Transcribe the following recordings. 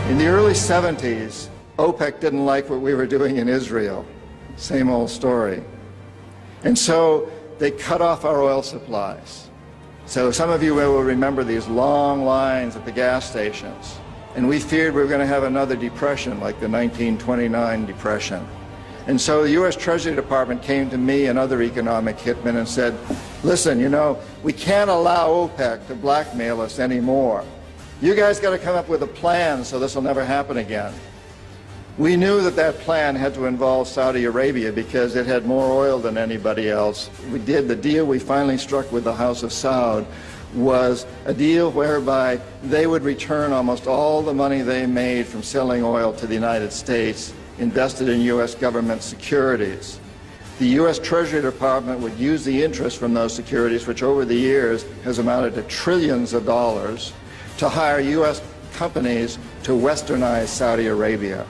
In the early 70s, OPEC didn't like what we were doing in Israel. Same old story. And so they cut off our oil supplies. So some of you will remember these long lines at the gas stations. And we feared we were going to have another depression like the 1929 depression. And so the U.S. Treasury Department came to me and other economic hitmen and said, listen, you know, we can't allow OPEC to blackmail us anymore. You guys got to come up with a plan so this will never happen again. We knew that that plan had to involve Saudi Arabia because it had more oil than anybody else. The deal we finally struck with the House of Saud was a deal whereby they would return almost all the money they made from selling oil to the United States, invested in U.S. government securities. The U.S. Treasury Department would use the interest from those securities, which over the years has amounted to trillions of dollars, to hire U.S. companies to westernize Saudi Arabia,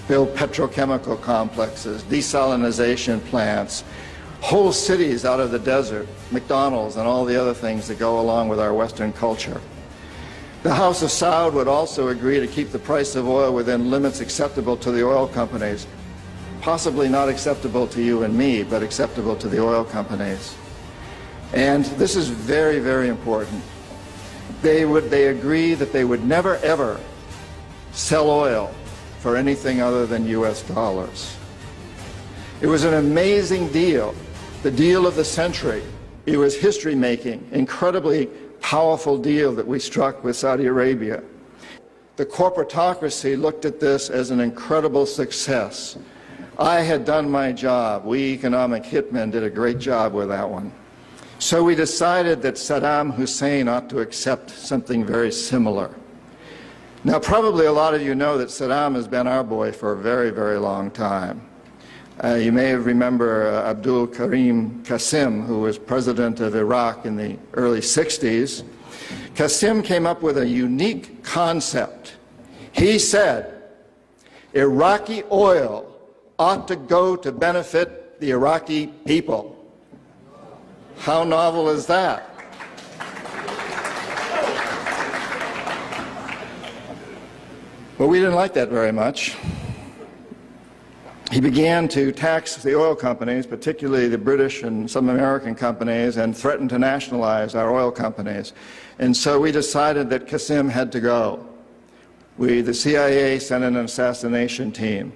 build petrochemical complexes, desalinization plants, whole cities out of the desert, McDonald's and all the other things that go along with our Western culture. The House of Saud would also agree to keep the price of oil within limits acceptable to the oil companies, possibly not acceptable to you and me, but acceptable to the oil companies. And this is very, very important. They agreed that they would never, ever sell oil for anything other than U.S. dollars. It was an amazing deal, the deal of the century. It was history-making, incredibly powerful deal that we struck with Saudi Arabia. The corporatocracy looked at this as an incredible success. I had done my job. We economic hitmen did a great job with that one. So we decided that Saddam Hussein ought to accept something very similar. Now, probably a lot of you know that Saddam has been our boy for a very, very long time. You may remember Abdulkarim Qasem, who was president of Iraq in the early 60s. Qasem came up with a unique concept. He said, Iraqi oil ought to go to benefit the Iraqi people. How novel is that? But we didn't like that very much. He began to tax the oil companies, particularly the British and some American companies, and threatened to nationalize our oil companies. And so we decided that Qasem had to go. The CIA sent in an assassination team.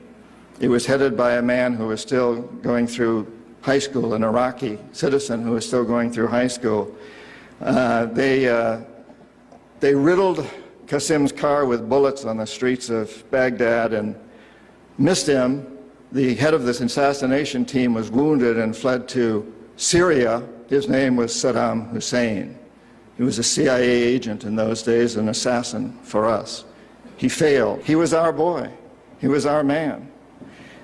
It was headed by a man who was still going through high school, an Iraqi citizen who was still going through high school. They riddled Qasem's car with bullets on the streets of Baghdad and missed him. The head of this assassination team was wounded and fled to Syria. His name was Saddam Hussein. He was a CIA agent in those days, an assassin for us. He failed. He was our boy. He was our man.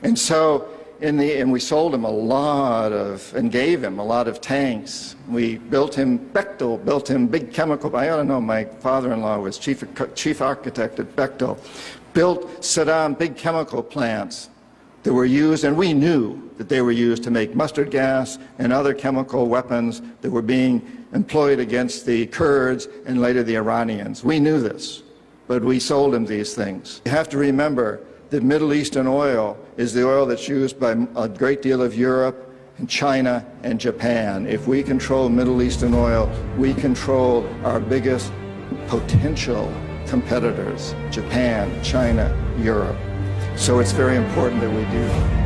And so, and we sold him a lot of, and gave him a lot of tanks. We built him, Bechtel built him big chemical, I ought to know, my father-in-law was chief architect at Bechtel, built Saddam big chemical plants that were used, and we knew that they were used to make mustard gas and other chemical weapons that were being employed against the Kurds and later the Iranians. We knew this, but we sold him these things. You have to remember that Middle Eastern oil is the oil that's used by a great deal of Europe and China and Japan. If we control Middle Eastern oil, we control our biggest potential competitors, Japan, China, Europe. So it's very important that we do that.